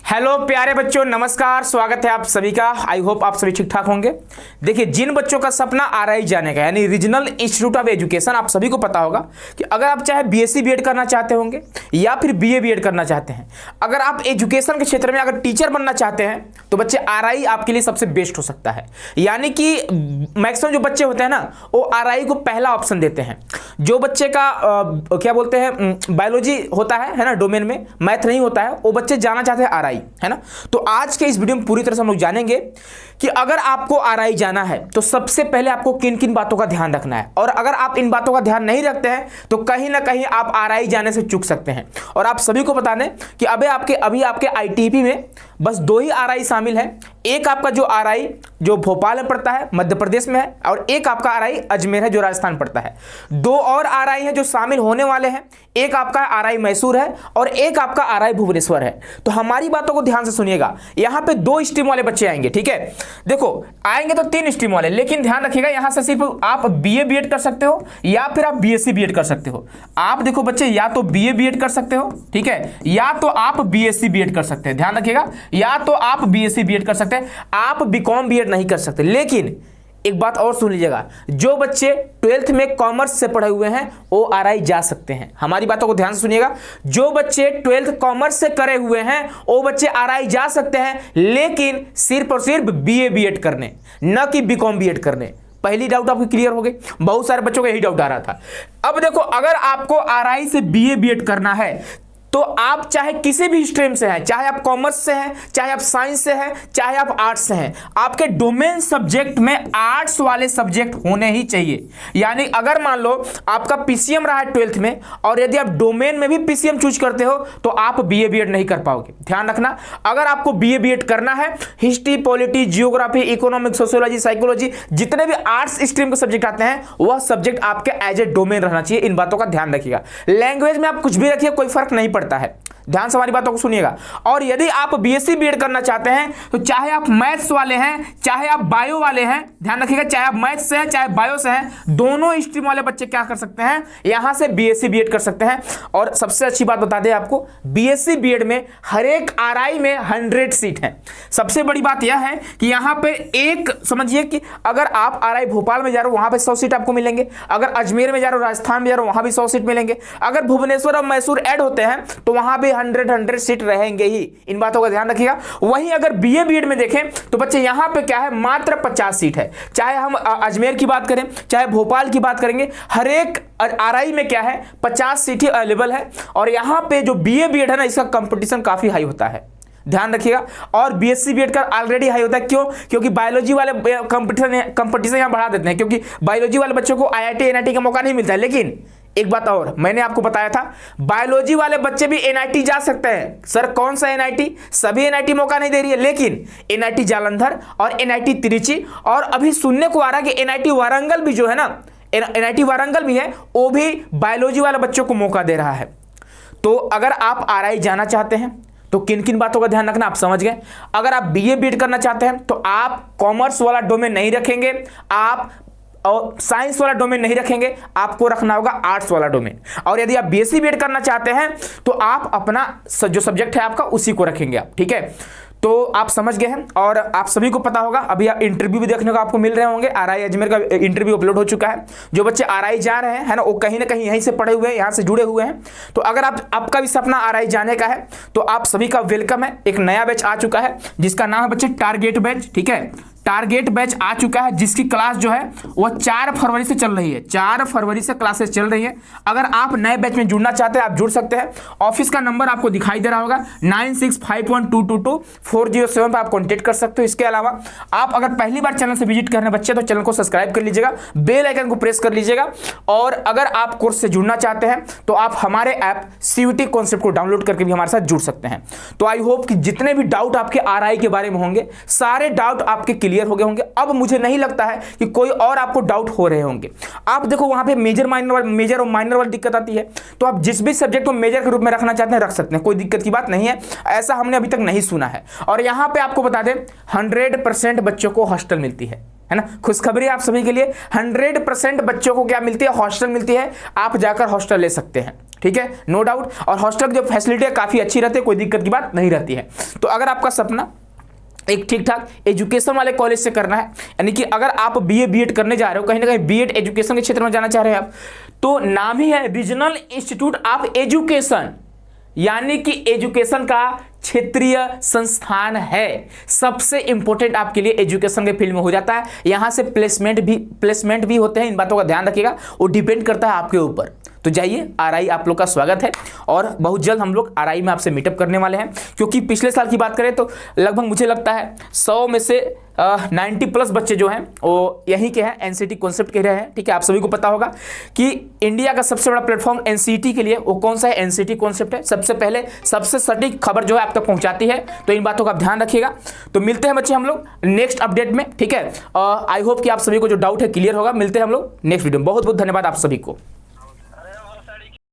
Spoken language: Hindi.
हेलो प्यारे बच्चों, नमस्कार। स्वागत है आप सभी का। आई होप आप सभी ठीक ठाक होंगे। देखिए, जिन बच्चों का सपना आरआई जाने का यानी रीजनल इंस्टीट्यूट ऑफ एजुकेशन, आप सभी को पता होगा कि अगर आप चाहे बीएससी बीएड करना चाहते होंगे या फिर बीए बीएड करना चाहते हैं, अगर आप एजुकेशन के क्षेत्र में अगर टीचर बनना चाहते हैं तो बच्चे आरआई आपके लिए सबसे बेस्ट हो सकता है। यानी कि मैक्सिमम जो बच्चे होते हैं ना, वो आरआई को पहला ऑप्शन देते हैं। जो बच्चे का क्या बोलते हैं, बायोलॉजी होता है ना, डोमेन में मैथ नहीं होता है, वो बच्चे जाना चाहते हैं आरआई, है ना। तो आज के इस वीडियो में पूरी तरह से हम लोग जानेंगे कि अगर आपको आरआई जाना है तो सबसे पहले आपको किन किन बातों का ध्यान रखना है, और अगर आप इन बातों का ध्यान नहीं रखते हैं तो कहीं ना कहीं आप आरआई जाने से चूक सकते हैं। और आप सभी को बता दें कि अभी आपके आईटीपी में बस 2 ही आरआई शामिल है। एक आपका जो आरआई जो भोपाल में पड़ता है, मध्य प्रदेश में है, और एक आपका आरआई अजमेर है जो राजस्थान पड़ता है। 2 और आरआई हैं जो शामिल होने वाले हैं। एक आपका आरआई मैसूर है और एक आपका आरआई भुवनेश्वर है। तो हमारी बातों को ध्यान से सुनिएगा। यहां पे 2 स्ट्रीम वाले बच्चे आएंगे, ठीक है। देखो, आएंगे तो 3 स्ट्रीम वाले, लेकिन ध्यान रखिएगा यहां से सिर्फ आप बीए बीएड कर सकते हो या फिर आप बीएससी बीएड कर सकते हो। आप देखो बच्चे, या तो बीए बीएड कर सकते हो, ठीक है, या तो आप बीएससी बीएड कर सकते हैं। ध्यान रखिएगा, या तो आप बीएससी बीएड कर सकते हैं, आप बीकॉम बीएड नहीं कर सकते। लेकिन एक बात और सुन लीजिएगा, जो बच्चे 12th में कॉमर्स से पढ़े हुए हैं वो आरआई जा सकते हैं। हमारी बातों को ध्यान से सुनिएगा। जो बच्चे 12th कॉमर्स से करे हुए हैं वो बच्चे आरआई जा सकते हैं, लेकिन सिर्फ और सिर्फ बीए बीएड करने, न कि बीकॉम बीएड करने। पहली डाउट आपकी क्लियर हो गई। बहुत सारे बच्चों को यही डाउट आ रहा था। अब देखो, अगर आपको आरआई से बीए बीएड करना है तो आप चाहे किसी भी स्ट्रीम से हैं, चाहे आप कॉमर्स से हैं, चाहे आप साइंस से हैं, चाहे आप आर्ट्स से हैं, आपके डोमेन सब्जेक्ट में आर्ट्स वाले सब्जेक्ट होने ही चाहिए। यानी अगर मान लो आपका पीसीएम रहा है 12th में, और यदि आप डोमेन में भी पीसीएम चूज करते हो तो आप बीए बीएड नहीं कर पाओगे। ध्यान रखना, अगर आपको बीए बीएड करना है, history, polity, geography, economics, sociology, psychology, जितने भी आर्ट्स स्ट्रीम के सब्जेक्ट आते हैं वह सब्जेक्ट आपके एज ए डोमेन रहना चाहिए। इन बातों का ध्यान रखिएगा। लैंग्वेज में आप कुछ भी रखिए, कोई फर्क नहीं पड़ता है। ध्यान से हमारी बातों को सुनिएगा। और यदि आप बीएससी बीएड करना चाहते हैं तो चाहे आप मैथ्स वाले हैं, चाहे आप बायो वाले हैं, ध्यान रखिएगा, चाहे आप मैथ्स से हैं, चाहे बायो से हैं, दोनों स्ट्रीम वाले बच्चे क्या कर सकते हैं, यहां से बीएससी बीएड कर सकते हैं। और सबसे अच्छी बात बता दें आपको, बीएससी बीएड में हर एक आरआई में 100 सीट है। सबसे बड़ी बात यह है कि यहां पे एक समझिए कि अगर आप आरआई भोपाल में जा रहे हो वहां पे 100 सीट आपको मिलेंगे, अगर अजमेर में जा रहे हो, राजस्थान में जा रहे हो, वहां भी 100 सीट मिलेंगे, अगर भुवनेश्वर और मैसूर ऐड होते हैं तो वहां भी 100 सीट रहेंगे ही। इन बातों का ध्यान रखिएगा। वहीं अगर बीए बीएड में देखें तो बच्चे यहां पे क्या है, मात्र 50 सीट है। चाहे हम अजमेर की बात करें, चाहे भोपाल की बात करेंगे, हर एक आरआई में क्या है, 50 सीट ही अवेलेबल है। और यहां पे जो बीए बीएड है ना, इसका कंपटीशन काफी हाई होता है। ध्यान रखिएगा। और बीएससी बीएड का ऑलरेडी हाई होता है। क्यों? क्योंकि बायोलॉजी वाले कंपटीशन यहां बढ़ा देते हैं, क्योंकि बायोलॉजी वाले बच्चों को आईआईटी एनआईटी का मौका नहीं मिलता है। लेकिन एक बात और मैंने आपको बताया था, बायोलॉजी वाले बच्चे भी एनआईटी जा सकते हैं। सर कौन सा एनआईटी? सभी एनआईटी मौका नहीं दे रही है, लेकिन एनआईटी जालंधर और एनआईटी त्रिची, और अभी सुनने को आ रहा है कि एनआईटी वारंगल भी जो है ना, एनआईटी वारंगल भी है, वो भी बायोलॉजी वाले बच्चों को मौका दे रहा है। तो अगर आप आरआई जाना चाहते हैं तो किन किन बातों का ध्यान रखना आप समझ गए। अगर आप बीए बीएड करना चाहते हैं तो आप कॉमर्स वाला डोमेन नहीं रखेंगे, आप और साइंस वाला डोमेन नहीं रखेंगे, आपको रखना होगा आर्ट्स वाला डोमेन। और यदि आप बीएससी बीएड करना चाहते हैं तो आप अपना जो सब्जेक्ट है आपका उसी को रखेंगे आप, ठीक है। तो आप समझ गए हैं। और आप सभी को पता होगा, अभी इंटरव्यू भी देखने को आपको मिल रहे होंगे। आरआई अजमेर का इंटरव्यू अपलोड हो चुका है। जो बच्चे आरआई जा रहे हैं, है ना, वो कहीं ना कहीं यहीं से पढ़े हुए हैं, यहाँ से जुड़े हुए हैं। तो अगर आपका भी सपना आरआई जाने का है तो आप सभी का वेलकम है। एक नया बैच आ चुका है जिसका नाम है बच्चे टारगेट बैच, ठीक है। टारगेट बैच आ चुका है जिसकी क्लास जो है वह 4 फरवरी से चल रही है। 4 फरवरी से क्लासेस चल रही है। अगर आप नए बैच में जुड़ना चाहते हैं आप जुड़ सकते हैं। ऑफिस का नंबर आपको दिखाई दे रहा होगा, 9651222407 पर आप कॉन्टेक्ट कर सकते हो। इसके अलावा आप अगर पहली बार चैनल से विजिट करने बच्चे तो चैनल को सब्सक्राइब कर लीजिएगा, बेल आइकन को प्रेस कर लीजिएगा। और अगर आप कोर्स से जुड़ना चाहते हैं तो आप हमारे ऐप सीयूटी कॉन्सेप्ट को डाउनलोड करके भी हमारे साथ जुड़ सकते हैं। तो आई होप कि जितने भी डाउट आपके आरआई के बारे में होंगे, सारे डाउट आपके क्लियर हो गए होंगे। अब मुझे नहीं लगता है कि कोई और आपको डाउट हो रहे होंगे। आप देखो वहां पे मेजर और माइनर वाली दिक्कत आती है, तो आप जिस भी सब्जेक्ट को मेजर के रूप में रखना चाहते हैं रख सकते हैं, कोई दिक्कत की बात नहीं है। ऐसा हमने अभी तक नहीं सुना है। और यहां पे आपको बता दें 100% बच्चों को हॉस्टल मिलती है ना। खुशखबरी आप सभी के लिए, 100% बच्चों को क्या मिलती है, हॉस्टल मिलती है। आप जाकर हॉस्टल ले सकते हैं। ठीक है, नो डाउट। और हॉस्टल की जो फैसिलिटी है काफ़ी अच्छी रहती है, कोई दिक्कत की बात नहीं रहती है। तो अगर आपका सपना एक ठीक ठाक एजुकेशन वाले कॉलेज से करना है, यानी कि अगर आप बीए बीएड करने जा रहे हो, कहीं ना कहीं बीएड एजुकेशन के क्षेत्र में जाना चाह रहे हैं आप, तो नाम ही है रीजनल इंस्टीट्यूट ऑफ एजुकेशन, यानी कि एजुकेशन का क्षेत्रीय संस्थान है। सबसे इंपॉर्टेंट आपके लिए एजुकेशन के फील्ड में हो जाता है। यहां से प्लेसमेंट भी होते हैं, इन बातों का ध्यान रखिएगा, वो डिपेंड करता है आपके ऊपर। तो जाइए, आरआई आप लोग का स्वागत है, और बहुत जल्द हम लोग आरआई में आपसे मीटअप करने वाले हैं। क्योंकि पिछले साल की बात करें तो लगभग मुझे लगता है 100 में से 90+ बच्चे जो हैं वो यहीं के हैं, एनसीटी कॉन्सेप्ट के रहे हैं। ठीक है, आप सभी को पता होगा कि इंडिया का सबसे बड़ा प्लेटफॉर्म एनसीटी के लिए वो कौन सा है, एनसीटी कॉन्सेप्ट है। सबसे पहले सबसे सटीक खबर जो है आप तक पहुंचाती है, तो इन बातों का ध्यान रखिएगा। तो मिलते हैं बच्चे हम लोग नेक्स्ट अपडेट में, ठीक है। आई होप कि आप सभी को जो डाउट है क्लियर होगा। मिलते हैं हम लोग नेक्स्ट वीडियो में। बहुत बहुत धन्यवाद आप सभी को।